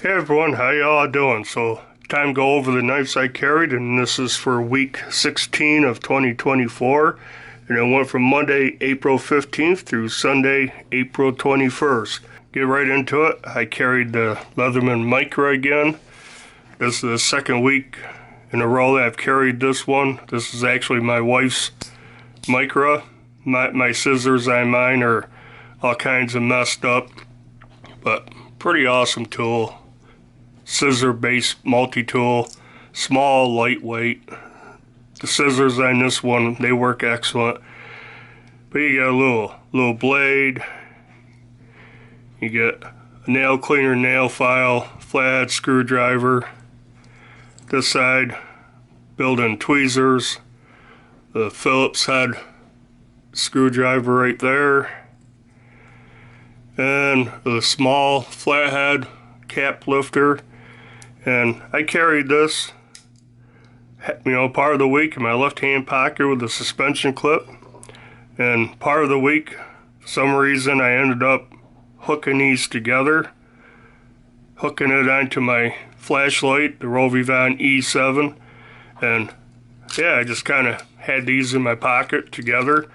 Hey everyone, how y'all doing? So, time to go over the knives I carried, and this is for week 16 of 2024. And it went from Monday, April 15th through Sunday, April 21st. Get right into it. I carried the Leatherman Micra again. This is the second week in a row that I've carried this one. This is actually my wife's Micra. My scissors on mine are all kinds of messed up, but pretty awesome tool. Scissor-based multi-tool, small, lightweight. The scissors on this one, they work excellent. But you got a little blade. You get a nail cleaner, nail file, flathead screwdriver. This side, built-in tweezers. The Phillips head screwdriver right there. And the small flathead cap lifter. And I carried this, part of the week in my left-hand pocket with a suspension clip. And part of the week, for some reason, I ended up hooking these together, hooking it onto my flashlight, the Rovivon E7. And yeah, I just kind of had these in my pocket together.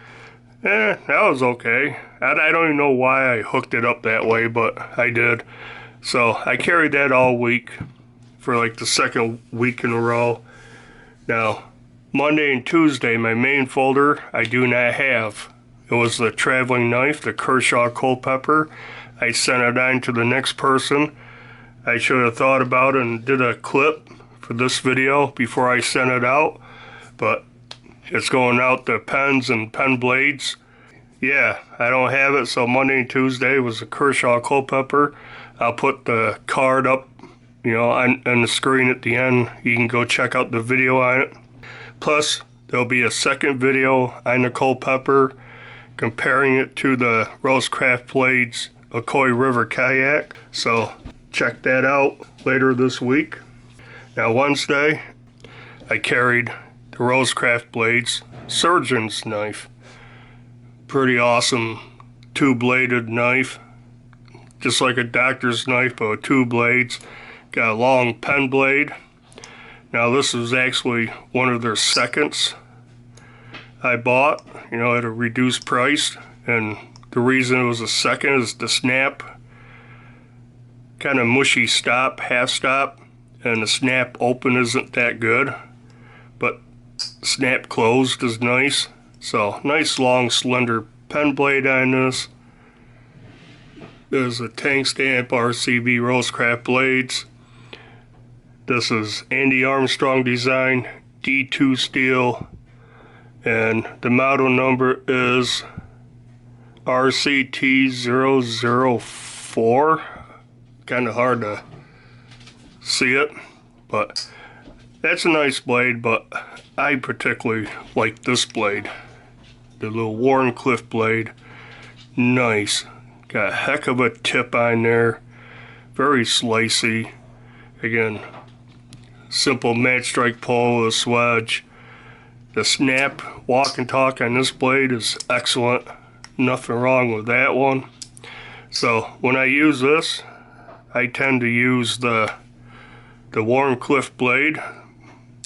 That was okay. I don't even know why I hooked it up that way, but I did. So I carried that all week for like the second week in a row. Now, Monday and Tuesday, my main folder, I do not have. It was the traveling knife, the Kershaw Culpepper. I sent it on to the next person. I should have thought about it and did a clip for this video before I sent it out, but it's going out to pens and pen blades. Yeah, I don't have it, so Monday and Tuesday was the Kershaw Culpepper. I'll put the card up, on the screen at the end. You can go check out the video on it. Plus, there'll be a second video on the Culpepper comparing it to the Rosecraft Blades Ocoee River Kayak. So, check that out later this week. Now, Wednesday, I carried the Rosecraft Blades Surgeon's Knife. Pretty awesome two-bladed knife. Just like a doctor's knife, but with two blades. Got a long pen blade. Now this is actually one of their seconds I bought, at a reduced price. And the reason it was a second is the snap, kind of mushy stop, half stop. And the snap open isn't that good, but snap closed is nice. So nice long slender pen blade on this. There's a tank stamp RCB Rosecraft blades. This is Andy Armstrong design, D2 steel, and the model number is RCT004. Kind of hard to see it, but that's a nice blade, but I particularly like this blade. The little Warncliffe blade. Nice. Got a heck of a tip on there. Very slicey. Again, simple match strike pull with a swedge. The snap, walk and talk on this blade is excellent. Nothing wrong with that one. So when I use this, I tend to use the Warncliffe blade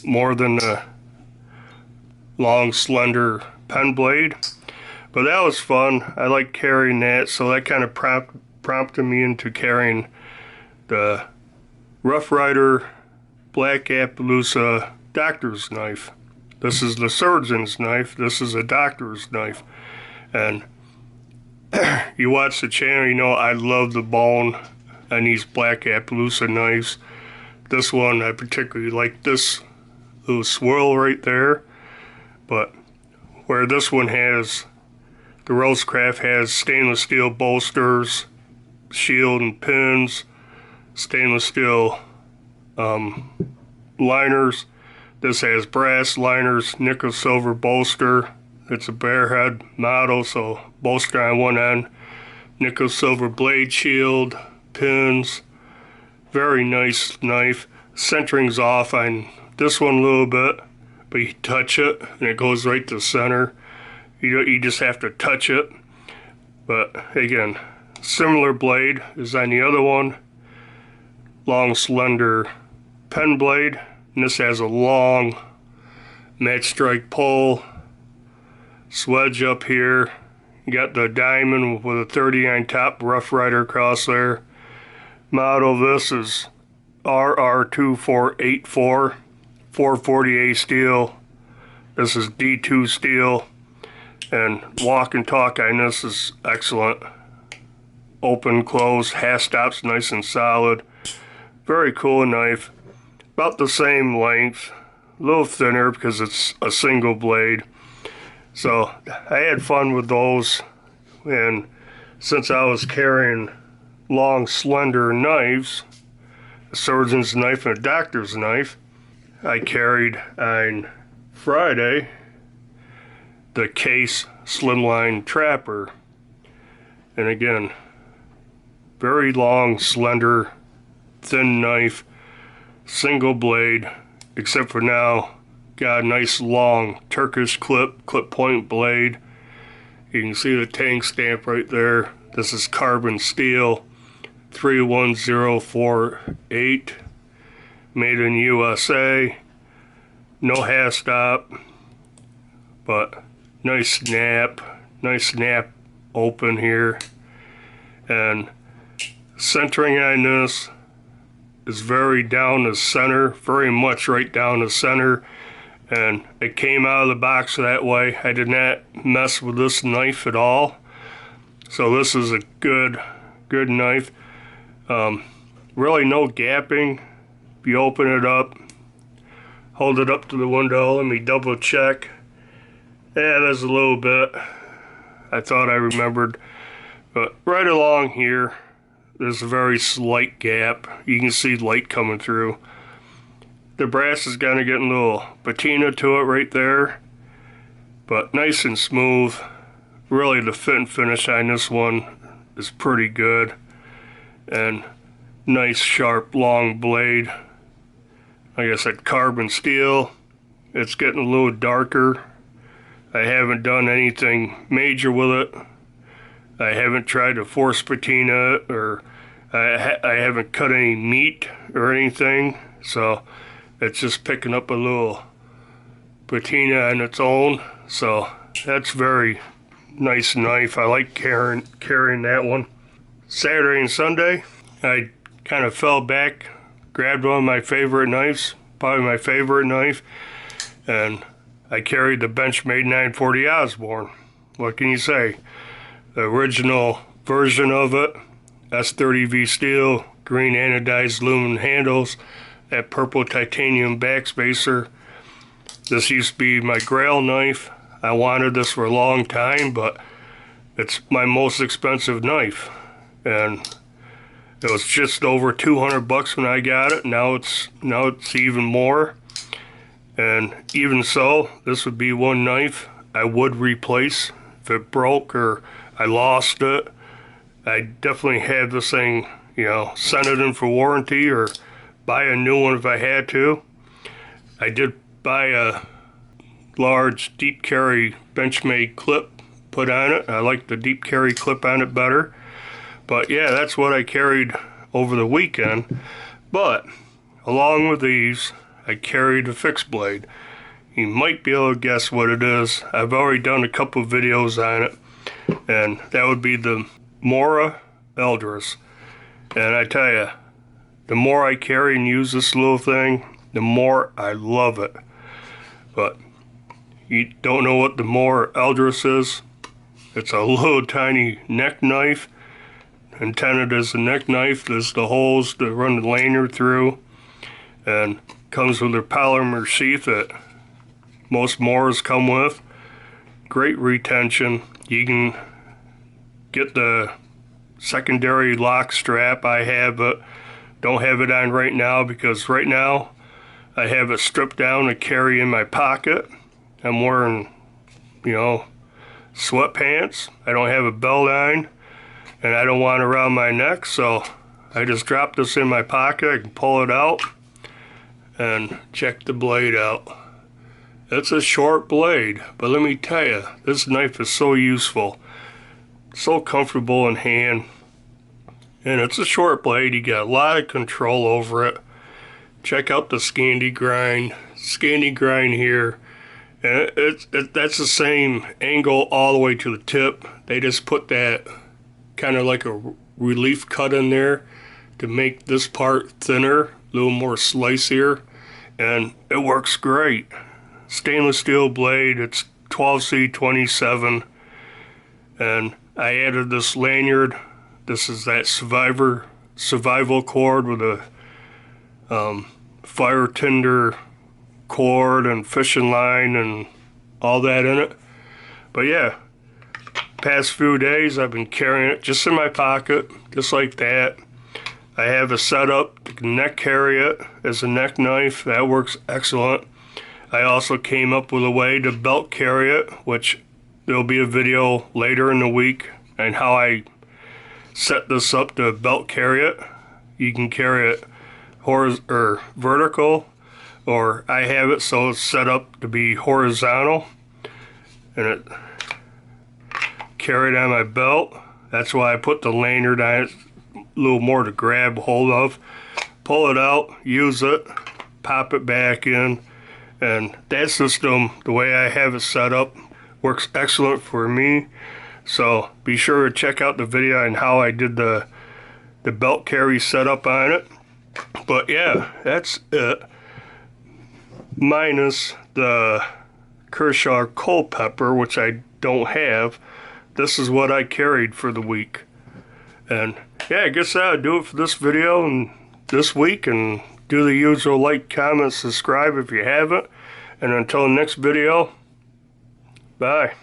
more than the long slender pen blade. But that was fun. I like carrying that, so that kind of prompted me into carrying the Rough Rider Black Appaloosa doctor's knife. This is the surgeon's knife. This is a doctor's knife. And you watch the channel, I love the bone on these Black Appaloosa knives. This one, I particularly like this little swirl right there. But where this one has, the Rosecraft has stainless steel bolsters, shield and pins, stainless steel liners. This has brass liners, nickel silver bolster. It's a barehead model, so bolster on one end, nickel silver blade shield, pins. Very nice knife. Centering's off on this one a little bit, but you touch it and it goes right to center. You just have to touch it. But again, similar blade is on the other one. long slender pen blade, and this has a long match strike pole, swedge up here. You got the diamond with a 39 top, Rough Rider across there. Model of this is RR2484, 440A steel. This is D2 steel, and walk and talk on this is excellent. Open, close, half stops nice and solid. Very cool knife. About the same length, a little thinner because it's a single blade. So I had fun with those, and since I was carrying long slender knives, a surgeon's knife and a doctor's knife, I carried on Friday the Case Slimline Trapper. And again, very long, slender, thin knife, single blade, except for now got a nice long Turkish clip point blade. You can see the tank stamp right there. This is carbon steel, 31048, made in USA. No half stop, but nice snap open here. And centering on this is very down the center, very much right down the center, and it came out of the box that way. I did not mess with this knife at all, so this is a good knife. Really no gapping. If you open it up, hold it up to the window, let me double check. Yeah, there's a little bit. I thought I remembered, but right along here there's a very slight gap. You can see light coming through. The brass is kind of getting a little patina to it right there, but nice and smooth. Really the fit and finish on this one is pretty good, and nice sharp long blade. Like I said, carbon steel. It's getting a little darker. I haven't done anything major with it. I haven't tried to force patina it, or I haven't cut any meat or anything, so it's just picking up a little patina on its own. So that's very nice knife. I like carrying that one. Saturday and Sunday, I kind of fell back, grabbed one of my favorite knives, probably my favorite knife, and I carried the Benchmade 940 Osborne. What can you say? The original version of it, S30V steel, green anodized aluminum handles, that purple titanium backspacer. This used to be my Grail knife. I wanted this for a long time, but it's my most expensive knife, and it was just over 200 bucks when I got it. Now it's even more. And even so, this would be one knife I would replace if it broke or I lost it. I definitely have this thing, send it in for warranty or buy a new one if I had to. I did buy a large deep carry Benchmade clip put on it. I like the deep carry clip on it better. But yeah, that's what I carried over the weekend. But along with these, I carried a fixed blade. You might be able to guess what it is. I've already done a couple of videos on it, and that would be the Mora Eldris. And I tell you, the more I carry and use this little thing, the more I love it. But you don't know what the Mora Eldris is? It's a little tiny neck knife, intended as a neck knife. There's the holes to run the lanyard through, and comes with a polymer sheath that most Moras come with. Great retention. You can get the secondary lock strap. I have it. Don't have it on right now because right now I have it stripped down to carry in my pocket. I'm wearing, sweatpants. I don't have a belt on, and I don't want it around my neck, so I just drop this in my pocket. I can pull it out and check the blade out. It's a short blade, but let me tell you, this knife is so useful, so comfortable in hand, and it's a short blade. You got a lot of control over it. Check out the Scandi grind here, and that's the same angle all the way to the tip. They just put that kind of like a relief cut in there to make this part thinner, a little more slicier, and it works great. Stainless steel blade, it's 12C27, and I added this lanyard. This is that survival cord with a fire tinder cord and fishing line and all that in it. But yeah, past few days I've been carrying it just in my pocket, just like that. I have a setup to neck carry it as a neck knife. That works excellent. I also came up with a way to belt carry it, which there'll be a video later in the week and how I set this up to belt carry it. You can carry it horizontal or vertical, or I have it so it's set up to be horizontal, and it carried on my belt. That's why I put the lanyard on it, a little more to grab hold of. Pull it out, use it, pop it back in, and that system, the way I have it set up, works excellent for me. So be sure to check out the video on how I did the belt carry setup on it. But yeah, that's it. Minus the Kershaw Culpepper, which I don't have. This is what I carried for the week. And yeah, I guess that'll do it for this video and this week. And do the usual like, comment, subscribe if you haven't. And until the next video, bye.